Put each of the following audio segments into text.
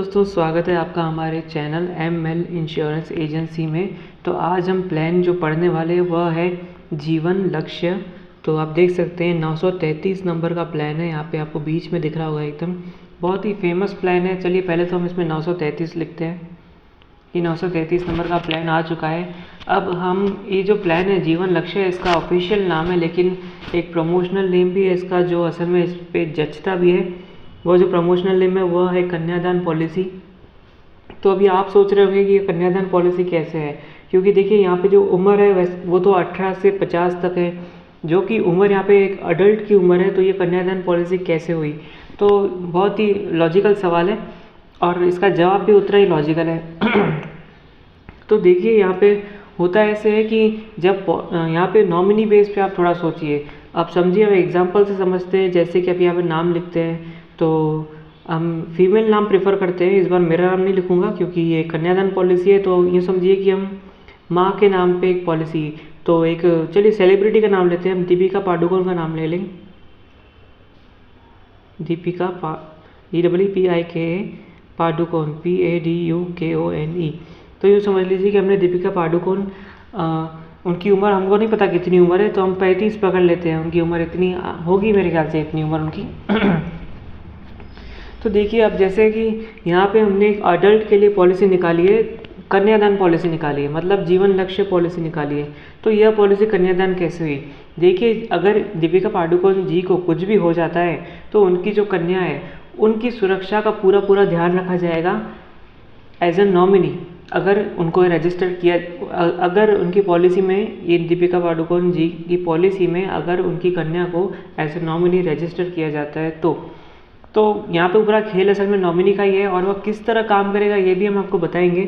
दोस्तों, स्वागत है आपका हमारे चैनल एमएल इंश्योरेंस एजेंसी में। तो आज हम प्लान जो पढ़ने वाले हैं वह है जीवन लक्ष्य। तो आप देख सकते हैं 933 नंबर का प्लान है। यहाँ पे आपको बीच में दिख रहा होगा, एकदम बहुत ही फेमस प्लान है। चलिए पहले तो हम इसमें 933 लिखते हैं। ये 933 नंबर का प्लान आ चुका है। अब हम ये जो प्लान है जीवन लक्ष्य, इसका ऑफिशियल नाम है, लेकिन एक प्रमोशनल नेम भी है इसका, जो असल में इस पर जचता भी है। वो जो प्रमोशनल नेम है वह है कन्यादान पॉलिसी। तो अभी आप सोच रहे होंगे कि ये कन्यादान पॉलिसी कैसे है, क्योंकि देखिए यहाँ पे जो उम्र है वो तो 18 से 50 तक है, जो कि उम्र यहाँ पे एक अडल्ट की उम्र है। तो ये कन्यादान पॉलिसी कैसे हुई? तो बहुत ही लॉजिकल सवाल है और इसका जवाब भी उतना ही लॉजिकल है। तो देखिए यहाँ पे होता ऐसे है कि जब यहाँ पे नॉमिनी बेस पे आप थोड़ा सोचिए, आप समझिए। हम एग्जांपल से समझते हैं, जैसे कि अभी यहाँ पे नाम लिखते हैं तो हम फीमेल नाम प्रेफर करते हैं। इस बार मेरा नाम नहीं लिखूँगा क्योंकि ये कन्यादान पॉलिसी है। तो ये समझिए कि हम माँ के नाम पे एक पॉलिसी, तो एक चलिए सेलिब्रिटी का नाम लेते हैं, हम दीपिका पादुकोण का नाम ले लेंगे। Deepika DPPIKA Padukone PADUKONE। तो यूँ समझ लीजिए कि हमने दीपिका पादुकोण, उनकी उम्र हमको नहीं पता कितनी उम्र है, तो हम 35 पकड़ लेते हैं। उनकी उम्र इतनी होगी, मेरे ख्याल से इतनी उम्र उनकी। तो देखिए अब जैसे कि यहाँ पे हमने एक अडल्ट के लिए पॉलिसी निकाली है, कन्यादान पॉलिसी निकाली है, मतलब जीवन लक्ष्य पॉलिसी निकाली है। तो यह पॉलिसी कन्यादान कैसे हुई? देखिए, अगर दीपिका पादुकोण जी को कुछ भी हो जाता है तो उनकी जो कन्या है उनकी सुरक्षा का पूरा ध्यान रखा जाएगा एज ए नॉमिनी। अगर उनको रजिस्टर किया, अगर उनकी पॉलिसी में, ये दीपिका पादुकोण जी की पॉलिसी में अगर उनकी कन्या को एज ए नॉमिनी रजिस्टर किया जाता है तो यहाँ पे पूरा खेल असल में नॉमिनी का ही है। और वह किस तरह काम करेगा ये भी हम आपको बताएंगे।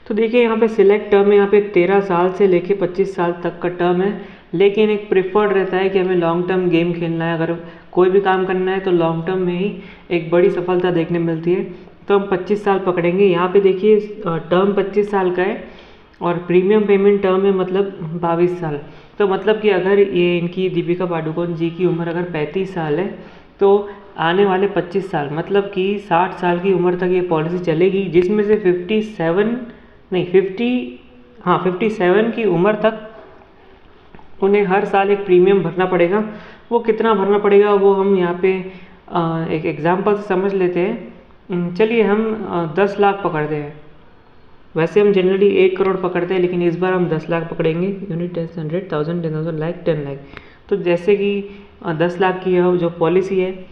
तो देखिए यहाँ पे सिलेक्ट टर्म है, यहाँ पे 13 साल से लेके 25 साल तक का टर्म है, लेकिन एक प्रिफर्ड रहता है कि हमें लॉन्ग टर्म गेम खेलना है। अगर कोई भी काम करना है तो लॉन्ग टर्म में ही एक बड़ी सफलता देखने मिलती है। तो हम 25 साल पकड़ेंगे। यहाँ पे देखिए टर्म 25 साल का है और प्रीमियम पेमेंट टर्म है मतलब 22 साल। तो मतलब कि अगर ये इनकी दीपिका पादुकोण जी की उम्र अगर 35 साल है तो आने वाले 25 साल मतलब कि 60 साल की उम्र तक ये पॉलिसी चलेगी, जिसमें से 57 की उम्र तक उन्हें हर साल एक प्रीमियम भरना पड़ेगा। वो कितना भरना पड़ेगा वो हम यहाँ पे एक एग्जांपल से समझ लेते हैं। चलिए हम 10 लाख पकड़ते हैं। वैसे हम जनरली 1 करोड़ पकड़ते हैं, लेकिन इस बार हम 10 लाख पकड़ेंगे। यूनिट 100,000 10,000 लाख 10 लाख। तो जैसे कि 10 लाख की जो पॉलिसी है,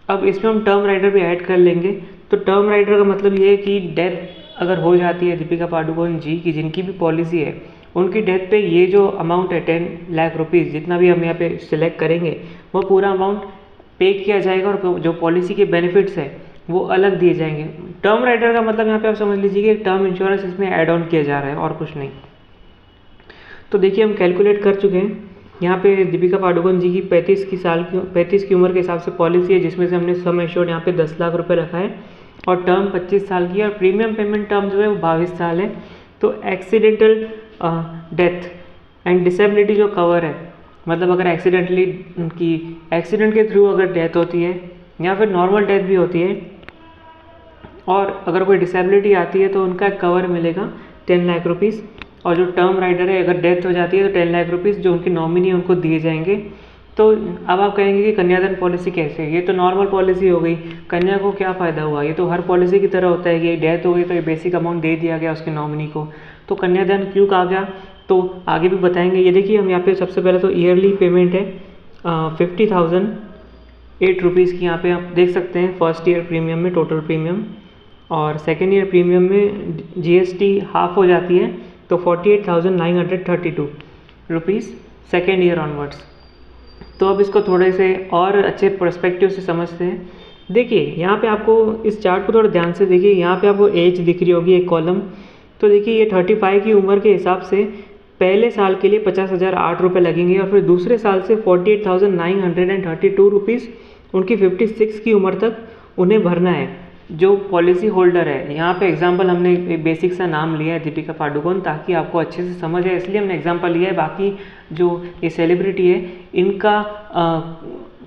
अब इसमें हम टर्म राइडर भी ऐड कर लेंगे। तो टर्म राइडर का मतलब ये है कि डेथ अगर हो जाती है दीपिका पादुकोण जी की, जिनकी भी पॉलिसी है, उनकी डेथ पे ये जो अमाउंट है 10 लाख रुपीज़, जितना भी हम यहाँ पे सिलेक्ट करेंगे वो पूरा अमाउंट पे किया जाएगा और जो पॉलिसी के बेनिफिट्स है वो अलग दिए जाएंगे। टर्म राइडर का मतलब यहाँ पे आप समझ लीजिए कि टर्म इंश्योरेंस इसमें ऐड ऑन किया जा रहा है और कुछ नहीं। तो देखिए हम कैलकुलेट कर चुके हैं। यहाँ पे दीपिका पादुकोण जी की 35 की उम्र के हिसाब से पॉलिसी है, जिसमें से हमने सम एश्योर्ड यहाँ पे 10 लाख रुपए रखा है और टर्म 25 साल की है और प्रीमियम पेमेंट टर्म जो है वो 22 साल है। तो एक्सीडेंटल डेथ एंड डिसेबिलिटी जो कवर है, मतलब अगर एक्सीडेंट के थ्रू अगर डेथ होती है या फिर नॉर्मल डेथ भी होती है और अगर कोई डिसेबिलिटी आती है तो उनका कवर मिलेगा 10 लाख रुपीज़। और जो टर्म राइडर है, अगर डेथ हो जाती है तो 10 लाख रुपीज़ जो उनकी नॉमिनी है उनको दिए जाएंगे। तो अब आप कहेंगे कि कन्यादान पॉलिसी कैसे है? ये तो नॉर्मल पॉलिसी हो गई, कन्या को क्या फ़ायदा हुआ? ये तो हर पॉलिसी की तरह होता है कि डेथ हो गई तो ये बेसिक अमाउंट दे दिया गया उसके नॉमिनी को। तो कन्यादान क्यों कहा गया तो आगे भी बताएंगे। ये देखिए हम यहाँ पे सबसे पहले तो ईयरली पेमेंट है 50,008 रुपीज़ की। यहाँ पे आप देख सकते हैं फर्स्ट ईयर प्रीमियम में टोटल प्रीमियम, और सेकेंड ईयर प्रीमियम में GST हाफ हो जाती है तो 48,932 रुपीज़ सेकेंड ईयर ऑनवर्ड्स। तो अब इसको थोड़े से और अच्छे पर्सपेक्टिव से समझते हैं। देखिए यहाँ पे आपको इस चार्ट को थोड़ा ध्यान से देखिए, यहाँ पे आपको एज दिख रही होगी एक कॉलम। तो देखिए ये 35 की उम्र के हिसाब से पहले साल के लिए 50,008 रुपये लगेंगे और फिर दूसरे साल से 48,932 रुपीज़ उनकी 56 की उम्र तक उन्हें भरना है, जो पॉलिसी होल्डर है। यहाँ पे एग्जांपल हमने एक बेसिक सा नाम लिया है दीपिका पादुकोण, ताकि आपको अच्छे से समझ है, इसलिए हमने एग्जांपल लिया है। बाकी जो ये सेलिब्रिटी है इनका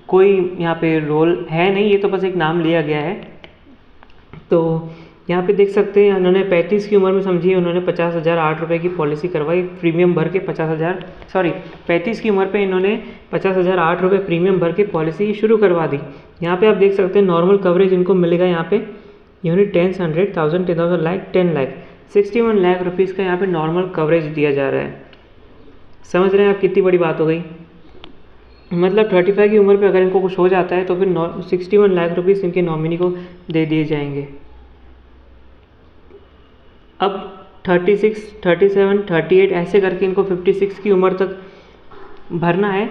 कोई यहाँ पे रोल है नहीं, ये तो बस एक नाम लिया गया है। तो यहाँ पे देख सकते हैं उन्होंने 35 की उम्र में समझिए उन्होंने 50,008 रुपये की पॉलिसी करवाई, प्रीमियम भर के 35 की उम्र पे इन्होंने 50,008 रुपये प्रीमियम भर के पॉलिसी शुरू करवा दी। यहाँ पे आप देख सकते हैं नॉर्मल कवरेज इनको मिलेगा यहाँ पे यूनिट 10, 100, 1000, 10,000 लाख, 10 लाख, 61 लाख रुपीज़ का यहाँ पे नॉर्मल कवरेज दिया जा रहा है। समझ रहे हैं आप कितनी बड़ी बात हो गई। मतलब 35 की उम्र पे अगर इनको कुछ हो जाता है तो फिर 61 लाख रुपीज़ इनके नॉमिनी को दे दिए जाएंगे। अब 36, 37, 38 ऐसे करके इनको 56 की उम्र तक भरना है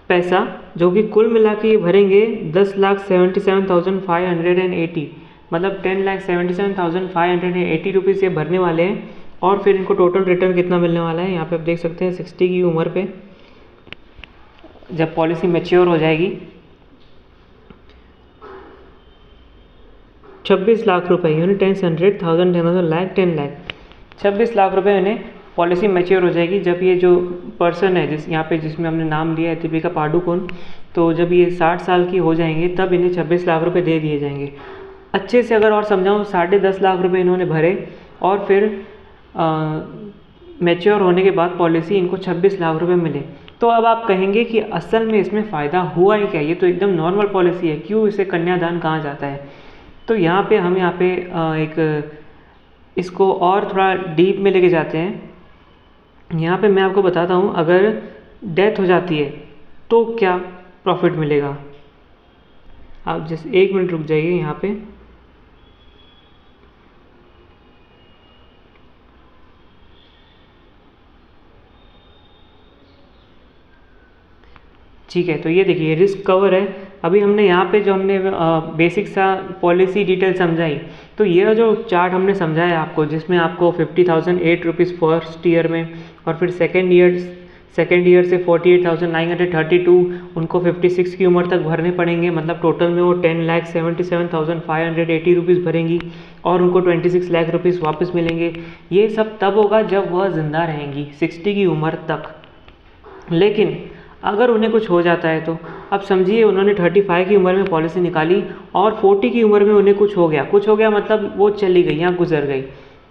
पैसा, जो कि कुल मिला के भरेंगे 10,77,580, मतलब 10,77,580 रुपीज़ ये भरने वाले हैं। और फिर इनको टोटल रिटर्न कितना मिलने वाला है यहाँ पे आप देख सकते हैं 60 की उम्र पे जब पॉलिसी मैच्योर हो जाएगी 26 लाख रुपए, यूनिट 10, 100, 1000, 10,000 लाख, 10 लाख, 26 लाख रुपए इन्हें पॉलिसी मैच्योर हो जाएगी जब ये जो पर्सन है यहाँ पे जिसमें हमने नाम लिया है दीपिका पादुकोण, तो जब ये 60 साल की हो जाएंगे तब इन्हें 26 लाख रुपए दे दिए जाएंगे। अच्छे से अगर और समझाऊँ 10.5 लाख रुपए इन्होंने भरे और फिर मैच्योर होने के बाद पॉलिसी इनको 26 लाख रुपए मिले। तो अब आप कहेंगे कि असल में इसमें फ़ायदा हुआ ही क्या, ये तो एकदम नॉर्मल पॉलिसी है, क्यों इसे कन्यादान कहा जाता है। तो यहाँ पे हम एक इसको और थोड़ा डीप में लेके जाते हैं। यहाँ पे मैं आपको बताता हूँ अगर डेथ हो जाती है तो क्या प्रॉफिट मिलेगा। आप जैसे 1 मिनट रुक जाइए यहाँ पे। ठीक है, तो ये देखिए रिस्क कवर है। अभी हमने यहाँ पे जो हमने बेसिक सा पॉलिसी डिटेल समझाई, तो ये जो चार्ट हमने समझाया आपको जिसमें आपको 50,008 रुपीज़ फर्स्ट ईयर में और फिर सेकेंड ईयर से 48,932 उनको 56 की उम्र तक भरने पड़ेंगे, मतलब टोटल में वो 10,77,580 रुपीज़ भरेंगी और उनको 26 लाख रुपीज़ वापस मिलेंगे। ये सब तब होगा जब वह ज़िंदा रहेंगी 60 की उम्र तक। लेकिन अगर उन्हें कुछ हो जाता है तो अब समझिए उन्होंने 35 की उम्र में पॉलिसी निकाली और 40 की उम्र में उन्हें कुछ हो गया मतलब वो चली गई या गुजर गई।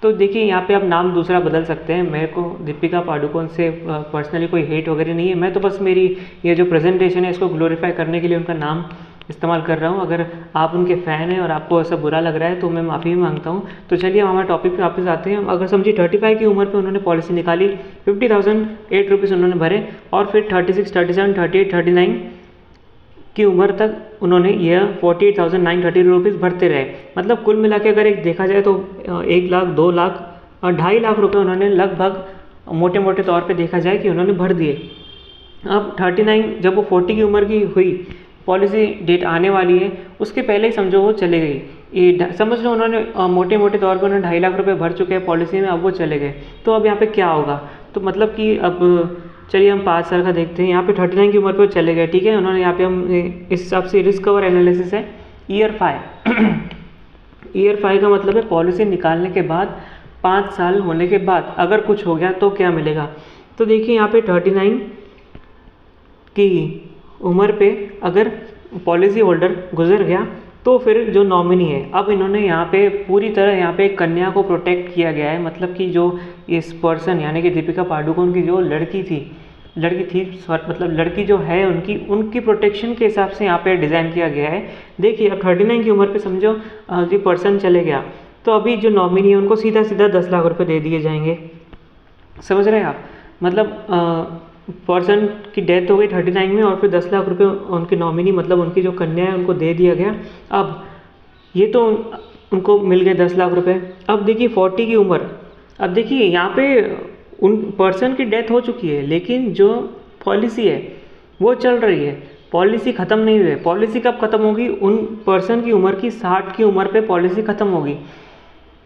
तो देखिए यहाँ पे आप नाम दूसरा बदल सकते हैं। मेरे को दीपिका पादुकोण से पर्सनली कोई हेट वगैरह नहीं है, मैं तो बस मेरी ये जो प्रेजेंटेशन है इसको ग्लोरीफाई करने के लिए उनका नाम इस्तेमाल कर रहा हूँ। अगर आप उनके फ़ैन हैं और आपको ऐसा बुरा लग रहा है तो मैं माफ़ी मांगता हूँ। तो चलिए हम हमारे टॉपिक पे वापस आते हैं। अगर समझिए 35 की उम्र पे उन्होंने पॉलिसी निकाली, 50,008 रुपीज़ उन्होंने भरे और फिर 36, 37, 38, 39 की उम्र तक उन्होंने यह 48,930 रुपीज़ भरते रहे। मतलब कुल मिला के अगर एक देखा जाए तो 1 लाख, 2 लाख और 2.5 लाख रुपये उन्होंने लगभग मोटे मोटे तौर पे देखा जाए कि उन्होंने भर दिए। अब 39 जब वो 40 की उम्र की हुई, पॉलिसी डेट आने वाली है, उसके पहले ही समझो वो चले गई। ये समझ लो उन्होंने मोटे मोटे तौर पर उन्होंने 2.5 लाख रुपए भर चुके हैं पॉलिसी में, अब वो चले गए। तो अब यहाँ पे क्या होगा, तो मतलब कि अब चलिए हम 5 साल का देखते हैं। यहाँ पे 39 की उम्र पे चले गए, ठीक है। उन्होंने यहाँ पे हम इस हिसाब से रिस्क कवर एनालिसिस है ईयर 5 ईयर 5 का मतलब है पॉलिसी निकालने के बाद 5 साल होने के बाद अगर कुछ हो गया तो क्या मिलेगा। तो देखिए यहाँ पे 39 की उम्र पे अगर पॉलिसी होल्डर गुजर गया तो फिर जो नॉमिनी है, अब इन्होंने यहाँ पे पूरी तरह यहाँ पे कन्या को प्रोटेक्ट किया गया है। मतलब कि जो इस पर्सन यानी कि दीपिका पादुकोण की जो लड़की थी मतलब लड़की जो है उनकी प्रोटेक्शन के हिसाब से यहाँ पे डिज़ाइन किया गया है। देखिए अब 39 की उम्र पे समझो जो पर्सन चले गया तो अभी जो नॉमिनी है उनको सीधा 10 लाख रुपये दे दिए जाएंगे। समझ रहे हैं आप, मतलब पर्सन की डेथ हो गई 39 में और फिर 10 लाख रुपए उनके नॉमिनी मतलब उनकी जो कन्या है उनको दे दिया गया। अब ये तो उनको मिल गए 10 लाख रुपए। अब देखिए 40 की उम्र, अब देखिए यहाँ पे उन पर्सन की डेथ हो चुकी है लेकिन जो पॉलिसी है वो चल रही है, पॉलिसी ख़त्म नहीं हुई है। पॉलिसी कब ख़त्म होगी, उन पर्सन की उम्र की 60 की उम्र पे पॉलिसी ख़त्म होगी।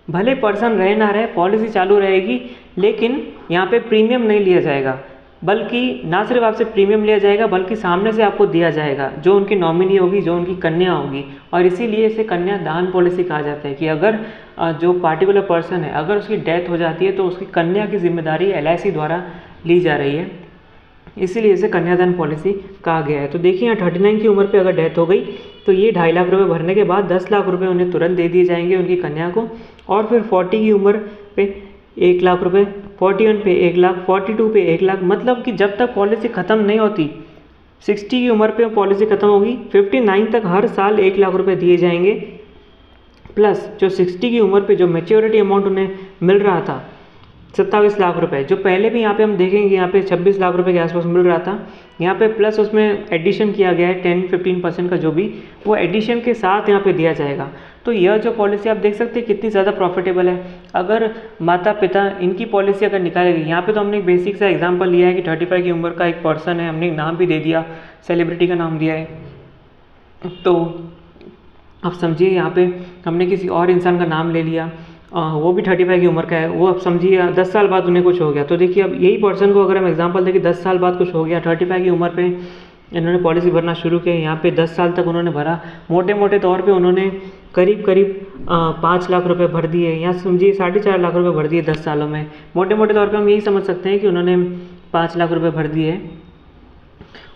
भले पर्सन रहे ना रहे पॉलिसी चालू रहेगी, लेकिन यहाँ पे प्रीमियम नहीं लिया जाएगा, बल्कि ना सिर्फ आपसे प्रीमियम लिया जाएगा बल्कि सामने से आपको दिया जाएगा जो उनकी नॉमिनी होगी, जो उनकी कन्या होगी। और इसीलिए इसे कन्यादान पॉलिसी कहा जाता है कि अगर जो पार्टिकुलर पर्सन है अगर उसकी डेथ हो जाती है तो उसकी कन्या की जिम्मेदारी LIC द्वारा ली जा रही है। इसीलिए इसे कन्यादान पॉलिसी कहा गया है। तो देखिए यहाँ 39 की उम्र पे अगर डेथ हो गई तो ये 2.5 लाख रुपए भरने के बाद 10 लाख रुपए उन्हें तुरंत दे दिए जाएंगे उनकी कन्या को, और फिर 40 की उम्र पे 1 लाख रुपए, 41 पे 1 लाख, 42 पे 1 लाख, मतलब कि जब तक पॉलिसी ख़त्म नहीं होती, 60 की उम्र पे पॉलिसी ख़त्म होगी, 59 तक हर साल 1 लाख रुपए दिए जाएंगे, प्लस जो 60 की उम्र पे जो मैच्योरिटी अमाउंट उन्हें मिल रहा था 27 लाख रुपए, जो पहले भी यहाँ पे हम देखेंगे यहाँ पे 26 लाख रुपए के आसपास मिल रहा था, यहाँ पे प्लस उसमें एडिशन किया गया है 10-15% का, जो भी वो एडिशन के साथ यहाँ पे दिया जाएगा। तो यह जो पॉलिसी आप देख सकते हैं कितनी ज़्यादा प्रॉफिटेबल है। अगर माता पिता इनकी पॉलिसी अगर निकालेगी, यहाँ पे तो हमने एक बेसिक सा एग्जांपल लिया है कि 35 की उम्र का एक पर्सन है, हमने नाम भी दे दिया, सेलिब्रिटी का नाम दिया है, तो आप समझिए यहाँ पे हमने किसी और इंसान का नाम ले लिया, वो भी 35 की उम्र का है, वो अब समझिए 10 साल बाद उन्हें कुछ हो गया। तो देखिए अब यही पर्सन को अगर हम एग्जांपल दें कि 10 साल बाद कुछ हो गया, 35 की उम्र पे इन्होंने पॉलिसी भरना शुरू किया, यहाँ पे 10 साल तक उन्होंने भरा, मोटे मोटे तौर पे उन्होंने करीब 5 लाख रुपए भर दिए, या समझिए 4.5 लाख रुपए भर दिए 10 सालों में। मोटे मोटे तौर पे हम यही समझ सकते हैं कि उन्होंने 5 लाख रुपए भर दिए,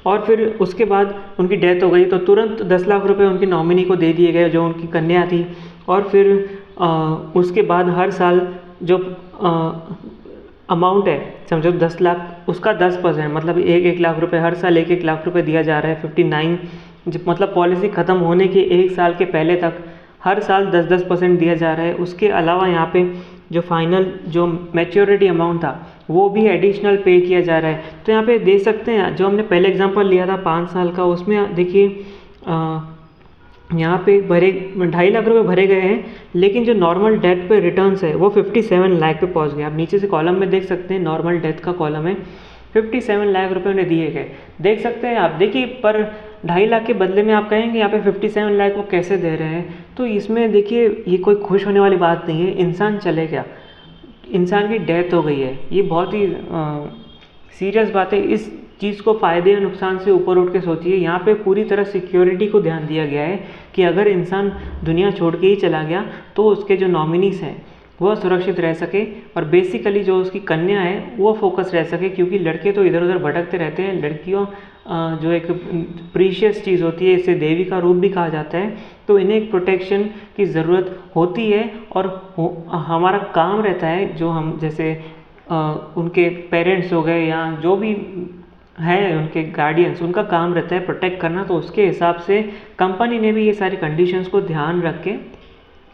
और फिर उसके बाद उनकी डेथ हो गई तो तुरंत 10 लाख रुपए उनकी नॉमिनी को दे दिए गए जो उनकी कन्या थी, और फिर उसके बाद हर साल जो अमाउंट है समझो 10 लाख, उसका 10% मतलब 1-1 लाख रुपए हर साल 1-1 लाख रुपए दिया जा रहा है। 59 मतलब पॉलिसी ख़त्म होने के 1 साल के पहले तक हर साल 10-10% दिया जा रहा है। उसके अलावा यहाँ पे जो फाइनल जो मैच्योरिटी अमाउंट था वो भी एडिशनल पे किया जा रहा है। तो यहाँ पे देख सकते हैं जो हमने पहले एग्जांपल लिया था 5 साल का, उसमें देखिए यहाँ पे 2.5 लाख रुपए भरे गए हैं, लेकिन जो नॉर्मल डेथ पे रिटर्न्स है वो 57 लाख पे पहुँच गए। आप नीचे से कॉलम में देख सकते हैं, नॉर्मल डेथ का कॉलम है, 57 लाख रुपए उन्हें दिए गए। देख सकते हैं आप, देखिए पर 2.5 लाख के बदले में आप कहेंगे यहाँ पे 57 लाख वो कैसे दे रहे हैं, तो इसमें देखिए ये कोई खुश होने वाली बात नहीं है। इंसान चले गया, इंसान की डेथ हो गई है, ये बहुत ही सीरियस बात है। इस चीज़ को फ़ायदे या नुकसान से ऊपर उठ के सोचिए। यहाँ पे पूरी तरह सिक्योरिटी को ध्यान दिया गया है कि अगर इंसान दुनिया छोड़ के ही चला गया तो उसके जो नॉमिनीज़ हैं वह सुरक्षित रह सके, और बेसिकली जो उसकी कन्या है वो फोकस रह सके, क्योंकि लड़के तो इधर उधर भटकते रहते हैं। लड़कियों जो एक प्रीशियस चीज़ होती है, इसे देवी का रूप भी कहा जाता है, तो इन्हें एक प्रोटेक्शन की ज़रूरत होती है, और हमारा काम रहता है जो हम जैसे उनके पेरेंट्स हो गए या जो भी हैं उनके गार्डियंस, उनका काम रहता है प्रोटेक्ट करना। तो उसके हिसाब से कंपनी ने भी ये सारी कंडीशंस को ध्यान रख के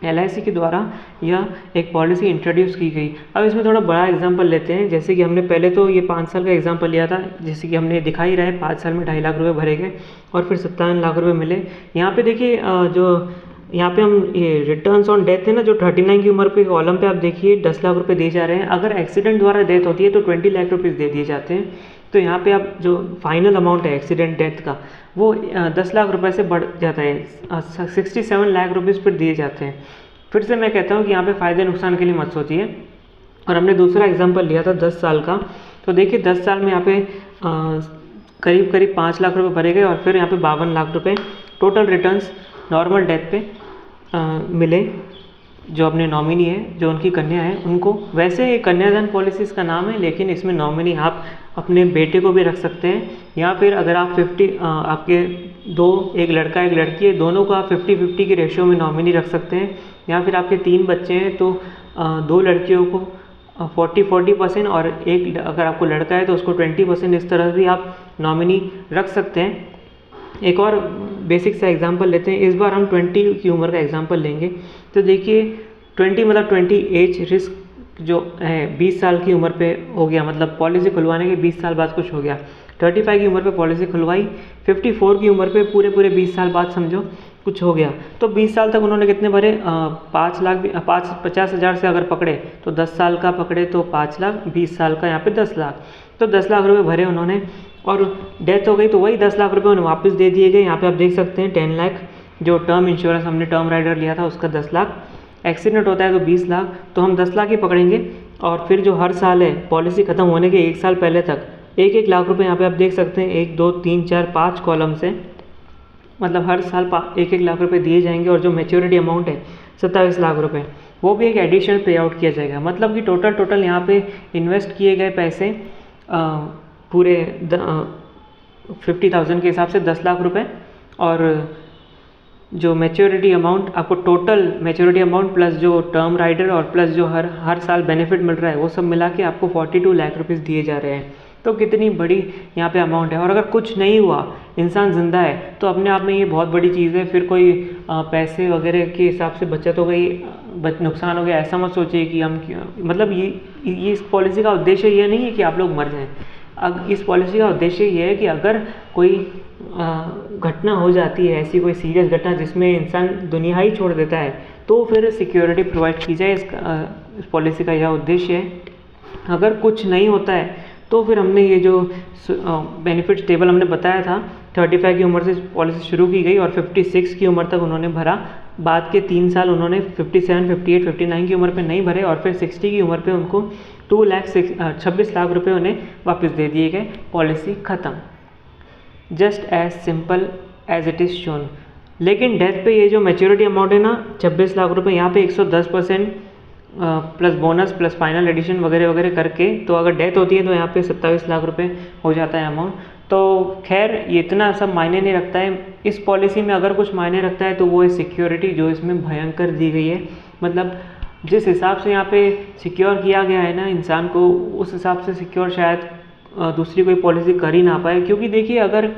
LIC के द्वारा यह एक पॉलिसी इंट्रोड्यूस की गई। अब इसमें थोड़ा बड़ा एग्जांपल लेते हैं, जैसे कि हमने पहले तो ये 5 साल का एग्जांपल लिया था, जैसे कि हमने दिखा ही रहा है 5 साल में 2.5 लाख रुपए भरे गए और फिर 57 लाख रुपए मिले। यहाँ पे देखिए जो यहाँ पे हम ये रिटर्न्स ऑन डेथ है ना, जो 39 की उम्र पे कॉलम पे आप देखिए 10 लाख रुपए दिए जा रहे हैं। अगर एक्सीडेंट द्वारा डेथ होती है तो 20 लाख रुपीज़ दे दिए जाते हैं। तो यहाँ पे आप जो फाइनल अमाउंट है एक्सीडेंट डेथ का वो 10 लाख रुपए से बढ़ जाता है, 67 लाख रुपीज़ पर दिए जाते हैं। फिर से मैं कहता हूँ कि यहाँ पे फ़ायदे नुकसान के लिए मत सोचिए। और हमने दूसरा एग्जांपल लिया था 10 साल का, तो देखिए 10 साल में यहाँ पे करीब करीब 5 लाख रुपए भरे गए, और फिर यहाँ पे 52 लाख रुपए टोटल रिटर्न्स नॉर्मल डेथ पे मिले जो अपने नॉमिनी है, जो उनकी कन्या है उनको। वैसे ये कन्यादान पॉलिसी इसका नाम है, लेकिन इसमें नॉमिनी आप अपने बेटे को भी रख सकते हैं, या फिर अगर आप आपके एक लड़का एक लड़की है, दोनों को आप 50-50 के रेशियो में नॉमिनी रख सकते हैं। या फिर आपके 3 बच्चे हैं तो 2 लड़कियों को 40% और एक अगर आपको लड़का है तो उसको 20%, इस तरह भी आप नॉमिनी रख सकते हैं। एक और बेसिक सा एग्जांपल लेते हैं, इस बार हम 20 की उम्र का एग्जांपल लेंगे। तो देखिए 20 मतलब 20 एज रिस्क जो है 20 साल की उम्र पे हो गया, मतलब पॉलिसी खुलवाने के 20 साल बाद कुछ हो गया। 35 की उम्र पे पॉलिसी खुलवाई, 54 की उम्र पे पूरे 20 साल बाद समझो कुछ हो गया, तो 20 साल तक उन्होंने कितने भरे, 50,000 से अगर पकड़े तो 10 साल का पकड़े तो 5 लाख, 20 साल का यहाँ पे 10 लाख, तो 10 लाख रुपए भरे उन्होंने, और डेथ हो गई तो वही 10 लाख रुपए उन्हें वापस दे दिए गए। यहाँ पे आप देख सकते हैं 10 लाख जो टर्म इंश्योरेंस हमने टर्म राइडर लिया था उसका 10 लाख, एक्सीडेंट होता है तो 20 लाख, तो हम 10 लाख ही पकड़ेंगे। और फिर जो हर साल है पॉलिसी ख़त्म होने के 1 साल पहले तक 1-1 लाख रुपए यहाँ पे आप देख सकते हैं, 1 2 3 4 5 कॉलम से, मतलब हर साल 1-1 लाख रुपए दिए जाएंगे। और जो मैच्योरिटी अमाउंट है 27 लाख रुपए, वो भी एक एडिशनल पे आउट किया जाएगा। मतलब कि टोटल यहाँ पे इन्वेस्ट किए गए पैसे पूरे 50,000 के हिसाब से 10 लाख रुपए, और जो मैच्योरिटी अमाउंट आपको टोटल मैच्योरिटी अमाउंट प्लस जो टर्म राइडर और प्लस जो हर साल बेनिफिट मिल रहा है वो सब मिला के आपको 42 लाख रुपीस दिए जा रहे हैं। तो कितनी बड़ी यहाँ पे अमाउंट है। और अगर कुछ नहीं हुआ, इंसान ज़िंदा है, तो अपने आप में ये बहुत बड़ी चीज़ है। फिर कोई पैसे वगैरह के हिसाब से बचत हो गई, नुकसान हो गया, ऐसा मत सोचिए कि हम मतलब ये इस पॉलिसी का उद्देश्य ये नहीं है कि आप लोग मर जाएं। अब इस पॉलिसी का उद्देश्य ये है कि अगर कोई घटना हो जाती है, ऐसी कोई सीरियस घटना जिसमें इंसान दुनिया ही छोड़ देता है, तो फिर सिक्योरिटी प्रोवाइड की जाए। इस पॉलिसी का यह उद्देश्य है। अगर कुछ नहीं होता है तो फिर हमने ये जो बेनिफिट्स टेबल हमने बताया था, 35 की उम्र से पॉलिसी शुरू की गई और 56 की उम्र तक उन्होंने भरा। बाद के 3 साल उन्होंने 57, 58, 59 की उम्र पे नहीं भरे और फिर 60 की उम्र पे उनको 26 लाख रुपए उन्हें वापस दे दिए गए। पॉलिसी ख़त्म। Just as simple as it is shown. लेकिन डेथ पे ये जो मैच्योरिटी अमाउंट है ना 26 लाख रुपए, यहाँ पे 110% plus bonus plus final addition वगैरह वगैरह करके, तो अगर डेथ होती है तो यहाँ पे 27 लाख रुपए हो जाता है अमाउंट। तो खैर ये इतना सब मायने नहीं रखता है। इस पॉलिसी में अगर कुछ मायने रखता है तो वो है सिक्योरिटी, जो इसमें भयंकर दी गई है। मतलब जिस हिसाब से यहाँ पे सिक्योर किया गया है ना इंसान को, उस हिसाब से सिक्योर शायद दूसरी कोई पॉलिसी कर ही ना पाए। क्योंकि देखिए, अगर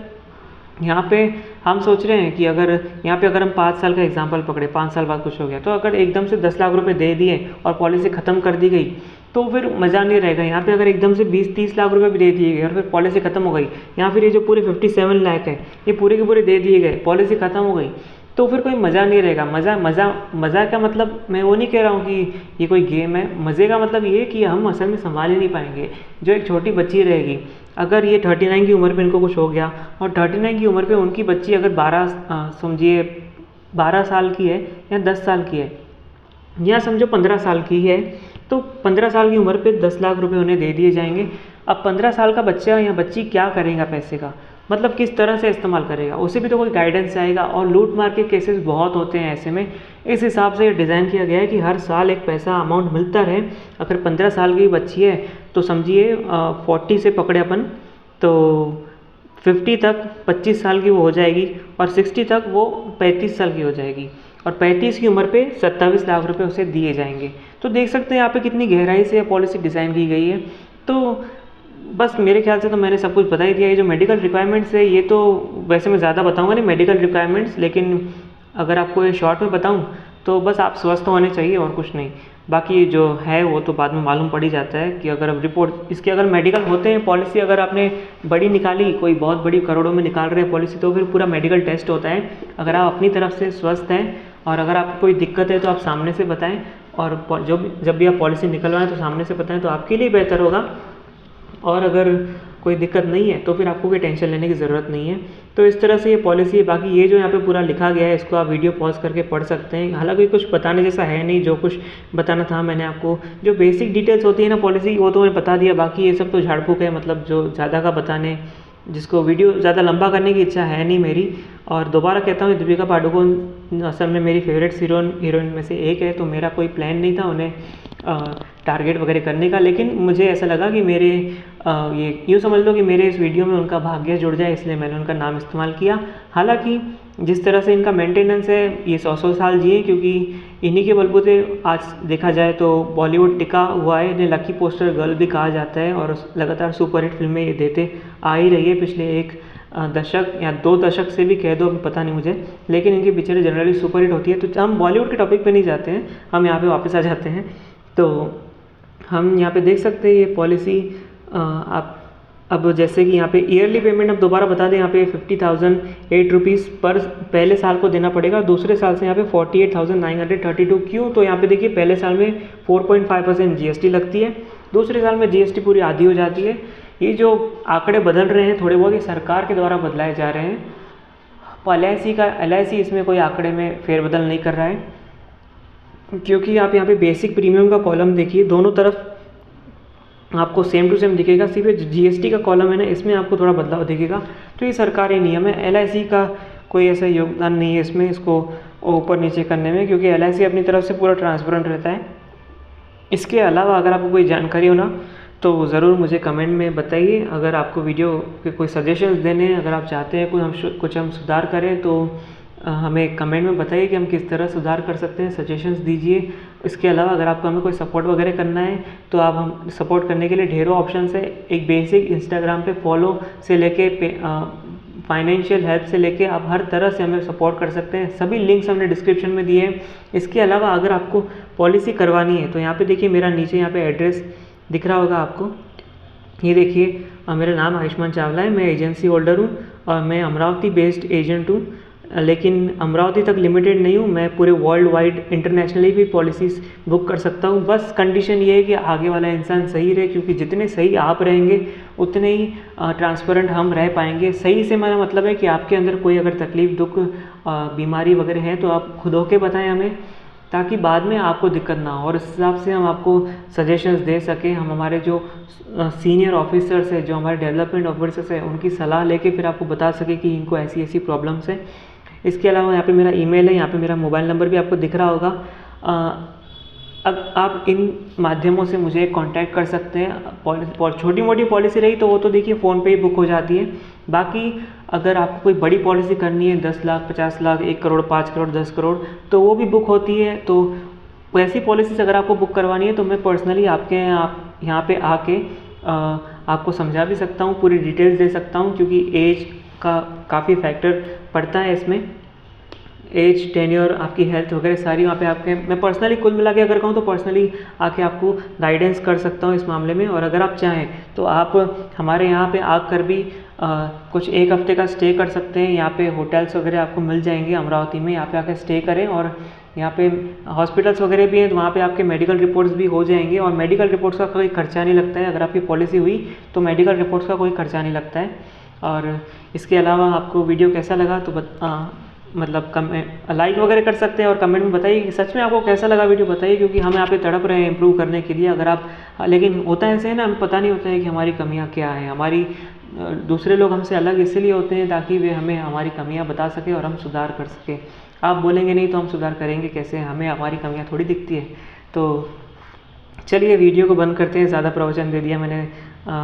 यहाँ पे हम सोच रहे हैं कि अगर यहाँ पे अगर हम 5 साल का एग्जांपल पकड़े, 5 साल बाद कुछ हो गया, तो अगर एकदम से 10 लाख रुपए दे दिए और पॉलिसी ख़त्म कर दी गई तो फिर मज़ा नहीं रहेगा। यहाँ पे अगर एकदम से 20-30 लाख रुपए भी दे दिए गए और फिर पॉलिसी ख़त्म हो गई, या फिर ये जो पूरे 57 लाख है ये पूरे के पूरे दे दिए गए, पॉलिसी ख़त्म हो गई, तो फिर कोई मज़ा नहीं रहेगा। मज़ा का मतलब मैं वो नहीं कह रहा हूँ कि ये कोई गेम है। मज़े का मतलब ये है कि हम असल में संभाल ही नहीं पाएंगे। जो एक छोटी बच्ची रहेगी, अगर ये 39 की उम्र पे इनको कुछ हो गया और 39 की उम्र पे उनकी बच्ची अगर 12 साल की है या 10 साल की है, या समझो 15 साल की है, तो 15 साल की उम्र पे 10 लाख रुपए उन्हें दे दिए जाएंगे। अब 15 साल का बच्चा या बच्ची क्या करेगा पैसे का, मतलब किस तरह से इस्तेमाल करेगा, उसे भी तो कोई गाइडेंस आएगा। और लूट मार के केसेस बहुत होते हैं ऐसे में। इस हिसाब से डिज़ाइन किया गया है कि हर साल एक पैसा अमाउंट मिलता रहे। अगर 15 साल की बच्ची है तो समझिए 40 से पकड़े अपन, तो 50 तक 25 साल की वो हो जाएगी और 60 तक वो 35 साल की हो जाएगी और 35 की उम्र पे 27 लाख रुपए उसे दिए जाएंगे। तो देख सकते हैं यहाँ पे कितनी गहराई से पॉलिसी डिज़ाइन की गई है। तो बस मेरे ख्याल से तो मैंने सब कुछ बता ही दिया है। ये जो मेडिकल रिक्वायरमेंट्स है, ये तो वैसे मैं ज़्यादा बताऊंगा नहीं मेडिकल रिक्वायरमेंट्स, लेकिन अगर आपको ये शॉर्ट में बताऊं तो बस आप स्वस्थ होने चाहिए और कुछ नहीं। बाकी जो है वो तो बाद में मालूम पड़ ही जाता है कि अगर अब रिपोर्ट इसके अगर मेडिकल होते हैं, पॉलिसी अगर आपने बड़ी निकाली, कोई बहुत बड़ी करोड़ों में निकाल रहे हैं पॉलिसी, तो फिर पूरा मेडिकल टेस्ट होता है। अगर आप अपनी तरफ से स्वस्थ हैं और अगर आपको कोई दिक्कत है तो आप सामने से बताएं, और जब भी आप पॉलिसी निकलवाएं तो सामने से बताएं, तो आपके लिए बेहतर होगा। और अगर कोई दिक्कत नहीं है तो फिर आपको कोई टेंशन लेने की ज़रूरत नहीं है। तो इस तरह से ये पॉलिसी है। बाकी ये जो यहाँ पे पूरा लिखा गया है, इसको आप वीडियो पॉज करके पढ़ सकते हैं। हालांकि कुछ बताने जैसा है नहीं, जो कुछ बताना था मैंने आपको, जो बेसिक डिटेल्स होती है ना पॉलिसी, वो तो मैंने बता दिया। बाकी ये सब तो झाड़ फूक है, मतलब जो ज़्यादा का बताने, जिसको वीडियो ज़्यादा लंबा करने की इच्छा है नहीं मेरी। और दोबारा कहता हूँ, दीपिका पादुकोण असल में मेरी फेवरेट हीरोइन में से एक है, तो मेरा कोई प्लान नहीं था उन्हें टारगेट वगैरह करने का। लेकिन मुझे ऐसा लगा कि मेरे ये यूँ समझ लो कि मेरे इस वीडियो में उनका भाग्य जुड़ जाए, इसलिए मैंने उनका नाम इस्तेमाल किया। हालांकि जिस तरह से इनका मेंटेनेंस है, ये 100 साल जिए, क्योंकि इन्हीं के बलबूते आज देखा जाए तो बॉलीवुड टिका हुआ है। इन्हें लकी पोस्टर गर्ल भी कहा जाता है और लगातार सुपरहिट फिल्में ये देते आ ही रही है पिछले 1 दशक या 2 दशक से भी कह दो, पता नहीं मुझे, लेकिन इनकी पिक्चरें जनरली सुपरहिट होती है। तो हम बॉलीवुड के टॉपिक पे नहीं जाते हैं, हम यहाँ पे वापस आ जाते हैं। तो हम यहाँ पे देख सकते हैं ये पॉलिसी आप अब जैसे कि यहाँ पे ईयरली पेमेंट अब दोबारा बता दें, यहाँ पे 50,008 रुपीज़ पर पहले साल को देना पड़ेगा और दूसरे साल से यहाँ पे 48,932। क्यों? तो यहाँ पे देखिए पहले साल में 4.5% GST लगती है, दूसरे साल में GST पूरी आधी हो जाती है। ये जो आंकड़े बदल रहे हैं थोड़े बहुत, ये सरकार के द्वारा बदलाए जा रहे हैं। LIC इसमें कोई आंकड़े में फेरबदल नहीं कर रहा है, क्योंकि आप यहाँ पे बेसिक प्रीमियम का कॉलम देखिए, दोनों तरफ आपको सेम टू सेम दिखेगा। सिर्फ GST का कॉलम है ना, इसमें आपको थोड़ा बदलाव दिखेगा। तो ये सरकारी नियम है, LIC का कोई ऐसा योगदान नहीं है इसमें, इसको ऊपर नीचे करने में, क्योंकि LIC अपनी तरफ से पूरा ट्रांसपेरेंट रहता है। इसके अलावा अगर आपको कोई जानकारी हो ना, तो ज़रूर मुझे कमेंट में बताइए। अगर आपको वीडियो के कोई सजेशंस देने हैं, अगर आप चाहते हैं कुछ हम सुधार करें, तो हमें कमेंट में बताइए कि हम किस तरह सुधार कर सकते हैं, सजेशंस दीजिए। इसके अलावा अगर आपको हमें कोई सपोर्ट वगैरह करना है तो आप हम सपोर्ट करने के लिए ढेरों ऑप्शंस है। एक बेसिक इंस्टाग्राम पे फॉलो से लेके फाइनेंशियल हेल्प से लेके आप हर तरह से हमें सपोर्ट कर सकते हैं। सभी लिंक्स हमने डिस्क्रिप्शन में दिए हैं। इसके अलावा अगर आपको पॉलिसी करवानी है तो यहाँ पे देखिए, मेरा नीचे यहाँ पे एड्रेस दिख रहा होगा आपको। ये देखिए, मेरा नाम आयुष्मान चावला है, मैं एजेंसी होल्डर हूँ और मैं अमरावती बेस्ड एजेंट हूँ। लेकिन अमरावती तक लिमिटेड नहीं हूँ, मैं पूरे वर्ल्ड वाइड इंटरनेशनली भी पॉलिसीज़ बुक कर सकता हूँ। बस कंडीशन ये है कि आगे वाला इंसान सही रहे, क्योंकि जितने सही आप रहेंगे उतने ही ट्रांसपेरेंट हम रह पाएंगे। सही से मेरा मतलब है कि आपके अंदर कोई अगर तकलीफ़, दुख, बीमारी वगैरह है तो आप खुद होके बताएं हमें, ताकि बाद में आपको दिक्कत ना हो और इस हिसाब से हम आपको सजेशंस दे सकें। हम हमारे जो सीनियर ऑफिसर्स हैं, जो हमारे डेवलपमेंट ऑफिसर्स हैं, उनकी सलाह लेके फिर आपको बता सकें कि इनको ऐसी ऐसी प्रॉब्लम्स हैं। इसके अलावा यहाँ पे मेरा ईमेल है, यहाँ पे मेरा मोबाइल नंबर भी आपको दिख रहा होगा। अब आप इन माध्यमों से मुझे कांटेक्ट कर सकते हैं। छोटी मोटी पॉलिसी रही तो वो तो देखिए फ़ोन पे ही बुक हो जाती है। बाकी अगर आपको कोई बड़ी पॉलिसी करनी है, 10 लाख, 50 लाख, 1 करोड़, 5 करोड़, 10 करोड़, तो वो भी बुक होती है। तो वैसी पॉलिसीज़ अगर आपको बुक करवानी है तो मैं पर्सनली आपके यहाँ पे आके आपको समझा भी सकता हूँ, पूरी डिटेल्स दे सकता हूँ, क्योंकि एज का काफ़ी फैक्टर पड़ता है इसमें। एज, टेन्योर, आपकी हेल्थ वगैरह सारी वहाँ पे आपके, मैं पर्सनली कुल मिला के अगर कहूँ तो पर्सनली आके आपको गाइडेंस कर सकता हूँ इस मामले में। और अगर आप चाहें तो आप हमारे यहाँ पे आकर भी कुछ 1 हफ्ते का स्टे कर सकते हैं। यहाँ पे होटल्स वगैरह आपको मिल जाएंगे अमरावती में, यहाँ पे आकर स्टे करें। और यहाँ पे हॉस्पिटल्स वगैरह भी हैं, तो वहाँ पे आपके मेडिकल रिपोर्ट्स भी हो जाएंगे। और मेडिकल रिपोर्ट्स का कोई खर्चा नहीं लगता है। अगर आपकी पॉलिसी हुई तो मेडिकल रिपोर्ट्स का कोई खर्चा नहीं लगता है। और इसके अलावा आपको वीडियो कैसा लगा तो मतलब कमेंट, लाइक वगैरह कर सकते हैं और कमेंट में बताइए कि सच में आपको कैसा लगा वीडियो, बताइए। क्योंकि हम यहाँ पे तड़प रहे हैं इम्प्रूव करने के लिए। अगर आप, लेकिन होता है ऐसे है ना, हमें पता नहीं होता है कि हमारी कमियाँ क्या हैं। हमारी दूसरे लोग हमसे अलग इसलिए होते हैं ताकि वे हमें हमारी कमियाँ बता सके और हम सुधार कर सकें। आप बोलेंगे नहीं तो हम सुधार करेंगे कैसे? हमें हमारी कमियाँ थोड़ी दिखती है। तो चलिए वीडियो को बंद करते हैं, ज़्यादा प्रवचन दे दिया मैंने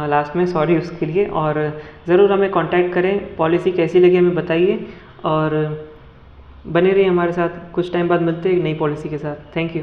लास्ट में, सॉरी उसके लिए। और ज़रूर हमें कांटेक्ट करें, पॉलिसी कैसी लगी हमें बताइए और बने रहिए हमारे साथ। कुछ टाइम बाद मिलते हैं एक नई पॉलिसी के साथ। Thank you.